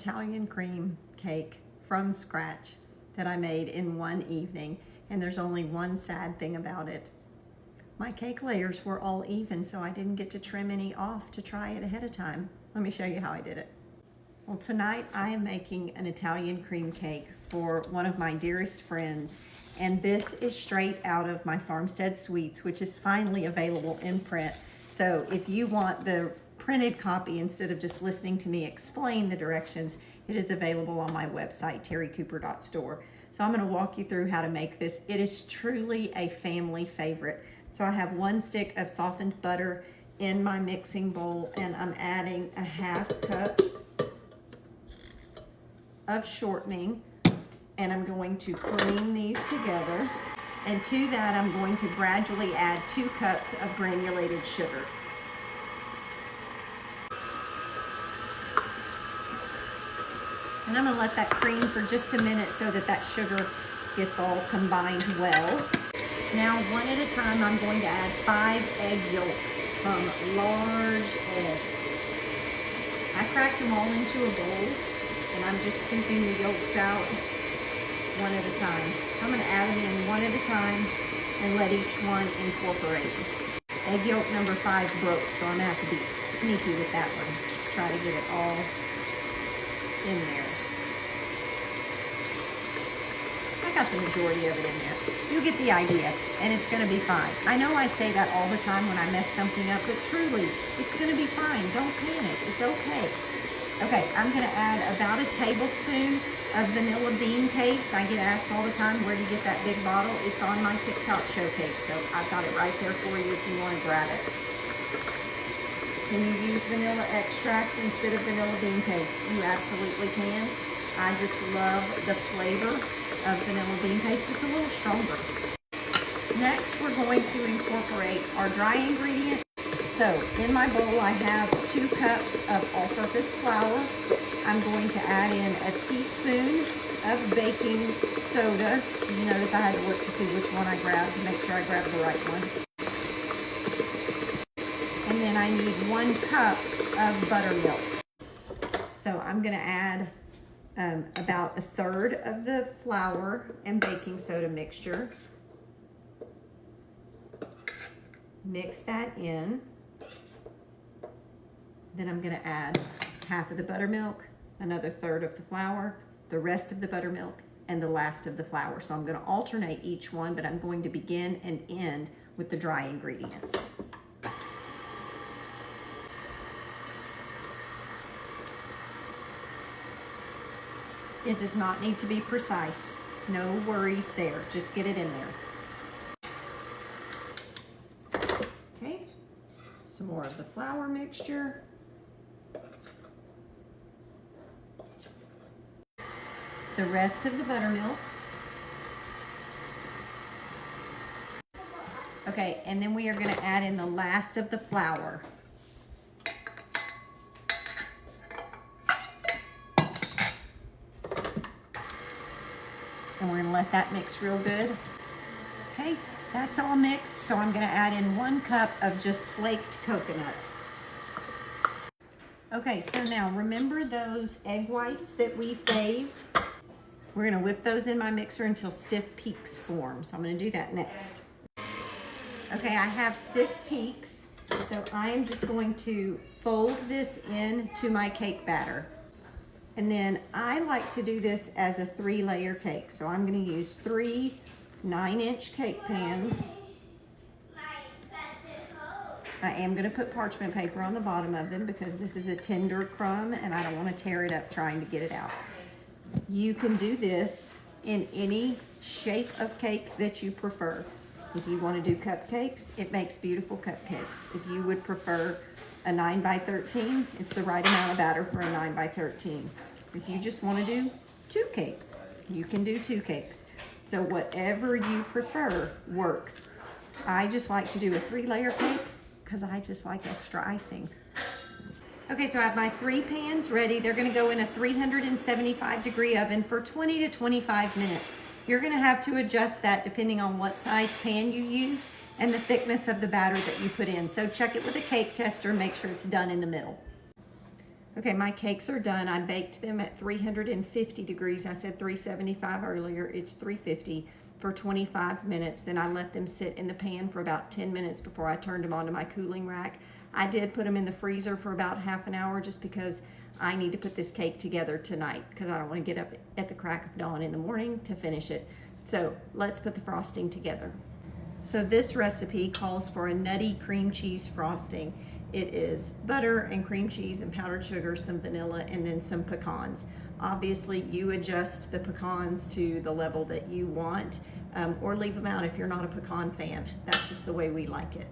Italian cream cake from scratch that I made in one evening, and there's only one sad thing about it. My cake layers were all even, so I didn't get to trim any off to try it ahead of time. Let me show you how I did it. Well, tonight I am making an Italian cream cake for one of my dearest friends, and this is straight out of my Farmstead Sweets, which is finally available in print. So if you want the printed copy instead of just listening to me explain the directions, it is available on my website, terrycooper.store. So I'm going to walk you through how to make this. It is truly a family favorite. So I have 1 stick of softened butter in my mixing bowl, and I'm adding a 1/2 cup of shortening, and I'm going to cream these together. And to that, I'm going to gradually add 2 cups of granulated sugar. And I'm going to let that cream for just a minute so that that sugar gets all combined well. Now, one at a time, I'm going to add 5 egg yolks from large eggs. I cracked them all into a bowl, and I'm just scooping the yolks out one at a time. I'm going to add them in one at a time and let each one incorporate. Egg yolk number 5 broke, so I'm going to have to be sneaky with that one. Try to get it all in there. I got the majority of it in there. You get the idea, and it's going to be fine. I know I say that all the time when I mess something up, but truly, it's going to be fine. Don't panic. It's okay. Okay, I'm going to add about a tablespoon of vanilla bean paste. I get asked all the time, where do you get that big bottle? It's on my TikTok showcase, so I've got it right there for you if you want to grab it. Can you use vanilla extract instead of vanilla bean paste? You absolutely can. I just love the flavor of vanilla bean paste. It's a little stronger. Next, we're going to incorporate our dry ingredient. So in my bowl, I have 2 cups of all-purpose flour. I'm going to add in a teaspoon of baking soda. You notice I had to look to see which one I grabbed to make sure I grabbed the right one. And then I need 1 cup of buttermilk. So I'm going to add about 1/3 of the flour and baking soda mixture. Mix that in. Then I'm going to add 1/2 of the buttermilk, another 1/3 of the flour, the rest of the buttermilk, and the last of the flour. So I'm going to alternate each one, but I'm going to begin and end with the dry ingredients. It does not need to be precise. No worries there. Just get it in there. Okay, some more of the flour mixture. The rest of the buttermilk. Okay, and then we are going to add in the last of the flour. And we're going to let that mix real good. Okay, that's all mixed, so I'm going to add in 1 cup of just flaked coconut. Okay, so now remember those egg whites that we saved? We're going to whip those in my mixer until stiff peaks form. So I'm going to do that next. Okay, I have stiff peaks, so I am just going to fold this into my cake batter. And then I like to do this as a 3-layer cake. So I'm going to use 3 9-inch cake pans. I am going to put parchment paper on the bottom of them because this is a tender crumb and I don't want to tear it up trying to get it out. You can do this in any shape of cake that you prefer. If you want to do cupcakes, it makes beautiful cupcakes. If you would prefer a 9x13, it's the right amount of batter for a 9x13. If you just want to do 2 cakes, you can do 2 cakes. So whatever you prefer works. I just like to do a 3-layer cake because I just like extra icing. Okay, so I have my 3 pans ready. They're going to go in a 375-degree oven for 20 to 25 minutes. You're going to have to adjust that depending on what size pan you use and the thickness of the batter that you put in. So check it with a cake tester, make sure it's done in the middle. Okay, my cakes are done. I baked them at 350 degrees. I said 375 earlier. It's 350 for 25 minutes. Then I let them sit in the pan for about 10 minutes before I turned them onto my cooling rack. I did put them in the freezer for about half an hour just because I need to put this cake together tonight because I don't want to get up at the crack of dawn in the morning to finish it. So let's put the frosting together. So this recipe calls for a nutty cream cheese frosting. It is butter and cream cheese and powdered sugar, some vanilla, and then some pecans. Obviously, you adjust the pecans to the level that you want, or leave them out if you're not a pecan fan. That's just the way we like it.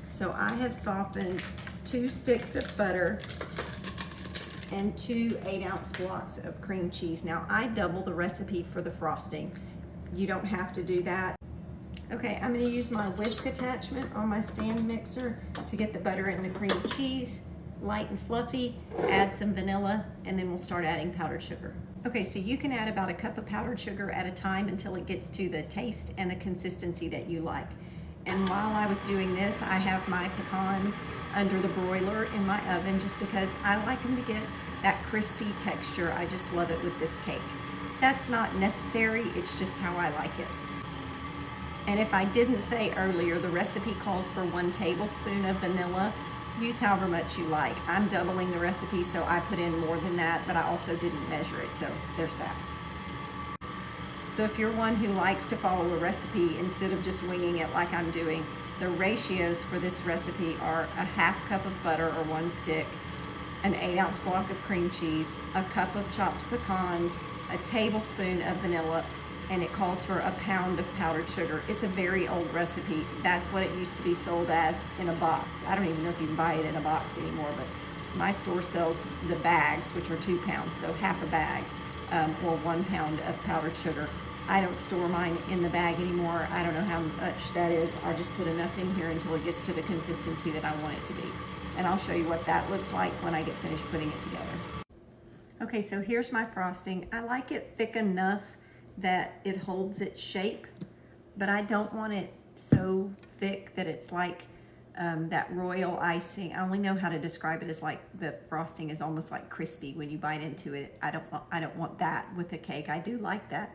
So I have softened 2 sticks of butter and 2 8-ounce blocks of cream cheese. Now I double the recipe for the frosting. You don't have to do that. Okay, I'm going to use my whisk attachment on my stand mixer to get the butter and the cream cheese light and fluffy, add some vanilla, and then we'll start adding powdered sugar. Okay, so you can add about a cup of powdered sugar at a time until it gets to the taste and the consistency that you like. And while I was doing this, I have my pecans under the broiler in my oven just because I like them to get that crispy texture. I just love it with this cake. That's not necessary, it's just how I like it. And if I didn't say earlier, the recipe calls for 1 tablespoon of vanilla. Use however much you like. I'm doubling the recipe, so I put in more than that, but I also didn't measure it, so there's that. So if you're one who likes to follow a recipe instead of just winging it like I'm doing, the ratios for this recipe are a half cup of butter or 1 stick, an 8-ounce block of cream cheese, a cup of chopped pecans, a tablespoon of vanilla, and it calls for a pound of powdered sugar. It's a very old recipe. That's what it used to be sold as in a box. I don't even know if you can buy it in a box anymore, but my store sells the bags, which are 2 pounds, so half a bag, or 1 pound of powdered sugar. I don't store mine in the bag anymore. I don't know how much that is. I just put enough in here until it gets to the consistency that I want it to be. And I'll show you what that looks like when I get finished putting it together. Okay, so here's my frosting. I like it thick enough that it holds its shape, but I don't want it so thick that it's like that royal icing. I only know how to describe it as like the frosting is almost like crispy when you bite into it. I don't want that with a cake. I do like that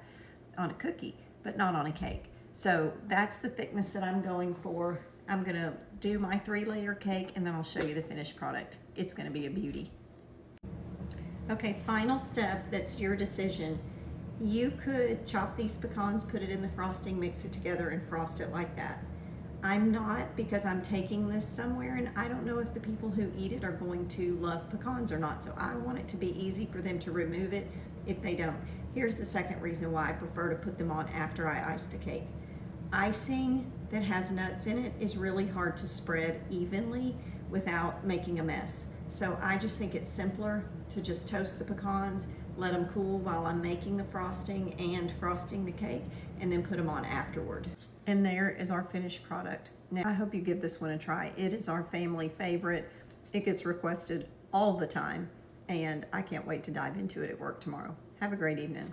on a cookie, but not on a cake. So that's the thickness that I'm going for. I'm gonna do my 3-layer cake and then I'll show you the finished product. It's gonna be a beauty. Okay, final step, that's your decision. You could chop these pecans, put it in the frosting, mix it together, and frost it like that. I'm not, because I'm taking this somewhere and I don't know if the people who eat it are going to love pecans or not, so I want it to be easy for them to remove it if they don't. Here's the second reason why I prefer to put them on after I ice the cake. Icing that has nuts in it is really hard to spread evenly without making a mess. So I just think it's simpler to just toast the pecans, let them cool while I'm making the frosting and frosting the cake, and then put them on afterward. And there is our finished product. Now, I hope you give this one a try. It is our family favorite. It gets requested all the time, and I can't wait to dive into it at work tomorrow. Have a great evening.